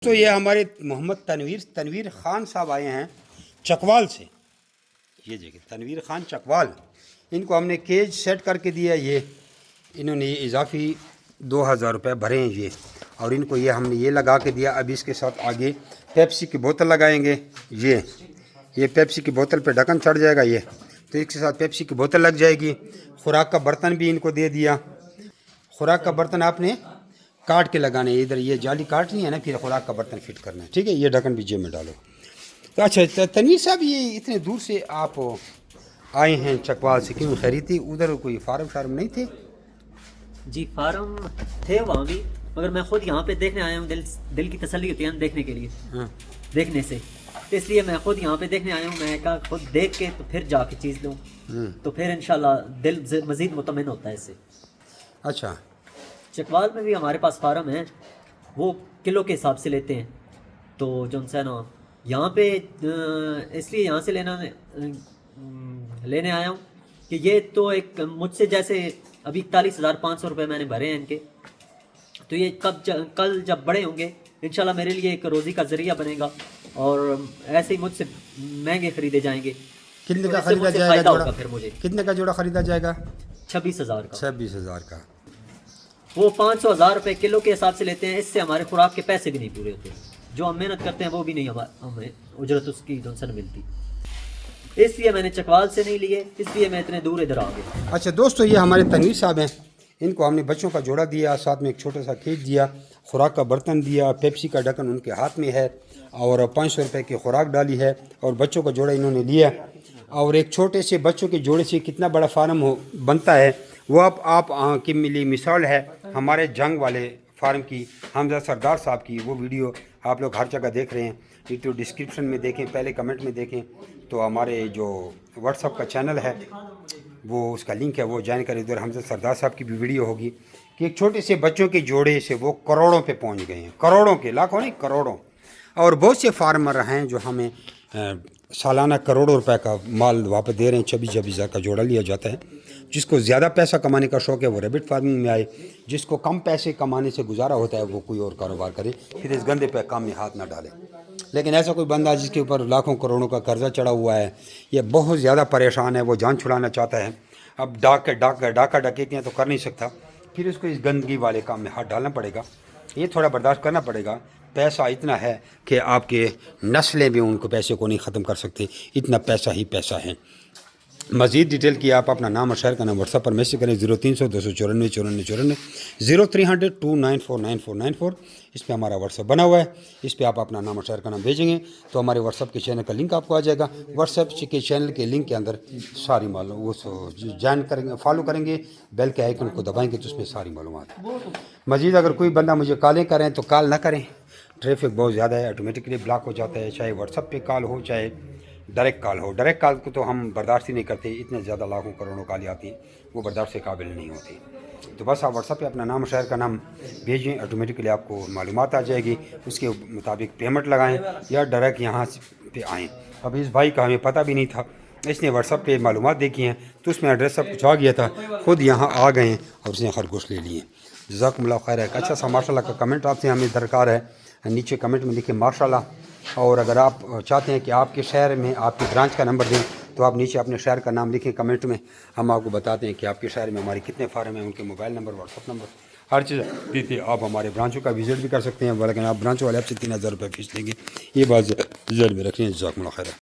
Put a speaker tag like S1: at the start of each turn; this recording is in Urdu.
S1: تو یہ ہمارے محمد تنویر خان صاحب آئے ہیں چکوال سے. یہ دیکھیں تنویر خان چکوال، ان کو ہم نے کیج سیٹ کر کے دیا. یہ انہوں نے اضافی 2000 روپے بھرے ہیں یہ، اور ان کو یہ ہم نے یہ لگا کے دیا. اب اس کے ساتھ آگے پیپسی کی بوتل لگائیں گے. یہ پیپسی کی بوتل پہ ڈھکن چڑھ جائے گا یہ، تو اس کے ساتھ پیپسی کی بوتل لگ جائے گی. خوراک کا برتن بھی ان کو دے دیا. خوراک کا برتن آپ نے کاٹ کے لگانے، ادھر یہ جالی کاٹنی ہے نا، پھر خوراک کا برتن فٹ کرنا ہے. ٹھیک ہے، یہ ڈھکن بھی جیب میں ڈالو. تو اچھا تنویر صاحب، یہ اتنے دور سے آپ آئے ہیں چکوال سے، کیوں خریدی؟ ادھر کوئی فارم نہیں تھے؟
S2: جی فارم تھے وہاں بھی، مگر میں خود یہاں پہ دیکھنے آیا ہوں. دل کی تسلی ہوتی ہے دیکھنے کے لیے، دیکھنے سے، تو اس لیے میں خود یہاں پہ دیکھنے آیا ہوں. میں کہا خود دیکھ کے تو پھر جا کے چیز لوں، تو پھر انشاءاللہ دل مزید مطمئن ہوتا ہے اس سے.
S1: اچھا،
S2: چکوال میں بھی ہمارے پاس فارم ہیں، وہ کلو کے حساب سے لیتے ہیں. تو جو ہے نا یہاں پہ اس لیے یہاں سے لینے آیا ہوں کہ یہ تو ایک مجھ سے جیسے ابھی 41,500 روپے میں نے بھرے ہیں ان کے، تو یہ کل جب بڑے ہوں گے انشاءاللہ میرے لیے ایک روزی کا ذریعہ بنے گا، اور ایسے ہی مجھ سے مہنگے خریدے جائیں گے.
S1: کتنے کا خریدا جائے گا جوڑا؟
S2: پھر مجھے
S1: کتنے کا جوڑا خریدا جائے گا؟
S2: 26,000 کا.
S1: 26,000 کا.
S2: وہ 500,000 روپے کلو کے حساب سے لیتے ہیں. اس سے ہمارے خوراک کے پیسے بھی نہیں پورے ہوتے، جو ہم محنت کرتے ہیں وہ بھی نہیں ہمیں اجرت اس کی جو ہے ملتی. اس لیے میں نے چکوال سے نہیں لیے، اس لیے میں اتنے دور ادھر آ گیا.
S1: اچھا دوستو، یہ ہمارے تنویر صاحب ہیں. ان کو ہم نے بچوں کا جوڑا دیا، ساتھ میں ایک چھوٹا سا کیک دیا، خوراک کا برتن دیا، پیپسی کا ڈھکن ان کے ہاتھ میں ہے، اور 500 روپے کی خوراک ڈالی ہے، اور بچوں کا جوڑا انہوں نے لیا. اور ایک چھوٹے سے بچوں کے جوڑے سے کتنا بڑا فارم بنتا ہے، وہ آپ کی ملی مثال ہے ہمارے جنگ والے فارم کی، حمزہ سردار صاحب کی. وہ ویڈیو آپ لوگ ہر جگہ دیکھ رہے ہیں، تو ڈسکرپشن میں دیکھیں، پہلے کمنٹ میں دیکھیں. تو ہمارے جو واٹس ایپ کا چینل ہے وہ اس کا لنک ہے، وہ جوائن کریں. ادھر حمزہ سردار صاحب کی بھی ویڈیو ہوگی کہ ایک چھوٹے سے بچوں کے جوڑے سے وہ کروڑوں پہ پہنچ گئے ہیں. کروڑوں کے، لاکھوں نہیں، کروڑوں. اور بہت سے فارمر ہیں جو ہمیں سالانہ کروڑوں روپے کا مال واپس دے رہے ہیں. 26,000 کا جوڑا لیا جاتا ہے. جس کو زیادہ پیسہ کمانے کا شوق ہے وہ ریبٹ فارمنگ میں آئے، جس کو کم پیسے کمانے سے گزارا ہوتا ہے وہ کوئی اور کاروبار کرے، پھر اس گندے پہ کام میں ہاتھ نہ ڈالے. لیکن ایسا کوئی بندہ جس کے اوپر لاکھوں کروڑوں کا قرضہ چڑھا ہوا ہے، یہ بہت زیادہ پریشان ہے، وہ جان چھڑانا چاہتا ہے. اب ڈاکہ ڈکیتیاں تو کر نہیں سکتا، پھر اس کو اس گندگی والے کام میں ہاتھ ڈالنا پڑے گا. یہ تھوڑا برداشت کرنا پڑے گا. پیسہ اتنا ہے کہ آپ کے نسلیں بھی ان کو پیسے کو نہیں ختم کر سکتے، اتنا پیسہ ہی پیسہ ہے. مزید ڈیٹیل کی آپ اپنا نام اور شہر کا نام واٹس ایپ پر میسج کریں 0300 294 9494 0300 2949494. اس پہ ہمارا واٹس ایپ بنا ہوا ہے. اس پہ آپ اپنا نام اور شہر کا نام بھیجیں گے تو ہمارے واٹس ایپ کے چینل کا لنک آپ کو آ جائے گا. واٹس ایپ کے چینل کے لنک کے اندر ساری معلومات وہ جوائن کریں گے، فالو کریں گے، بیل کے آئیکن کو دبائیں گے تو اس میں ساری معلومات ہیں. مزید اگر کوئی بندہ مجھے کالیں کریں تو کال نہ کریں، ٹریفک بہت زیادہ ہے، آٹومیٹکلی بلاک ہو جاتا ہے. چاہے واٹس ایپ پہ کال ہو، چاہے ڈائریکٹ کال ہو. ڈائریکٹ کال کو تو ہم برداشت ہی نہیں کرتے، اتنے زیادہ لاکھوں کروڑوں کالیں آتی ہیں، وہ برداشت سے قابل نہیں ہوتی. تو بس آپ واٹس ایپ پہ اپنا نام شہر کا نام بھیجیں، آٹومیٹکلی آپ کو معلومات آ جائے گی. اس کے مطابق پیمنٹ لگائیں یا ڈائریکٹ یہاں پہ آئیں. اب اس بھائی کا ہمیں پتہ بھی نہیں تھا، اس نے واٹس ایپ پہ معلومات دیکھی ہیں تو اس میں ایڈریس سب کچھ آ گیا تھا، خود یہاں آ گئے ہیں اور اس نے خرگوش لے لیے. جزاکم اللہ خیر. ایک اچھا سا ماشاء اللہ کا کمنٹ آپ سے ہمیں درکار ہے، نیچے کمنٹ میں لکھیں ماشاء اللہ. اور اگر آپ چاہتے ہیں کہ آپ کے شہر میں آپ کی برانچ کا نمبر دیں تو آپ نیچے اپنے شہر کا نام لکھیں کمنٹ میں. ہم آپ کو بتاتے ہیں کہ آپ کے شہر میں ہمارے کتنے فارم ہیں، ان کے mobile number, WhatsApp number, ہر چیز دیتے. آپ ہمارے برانچوں کا وزٹ بھی کر سکتے ہیں، لیکن آپ برانچ والے آپ سے 3,000 روپے فیس لیں گے. یہ بات ذہن میں رکھیں. جزاکم اللہ خیر.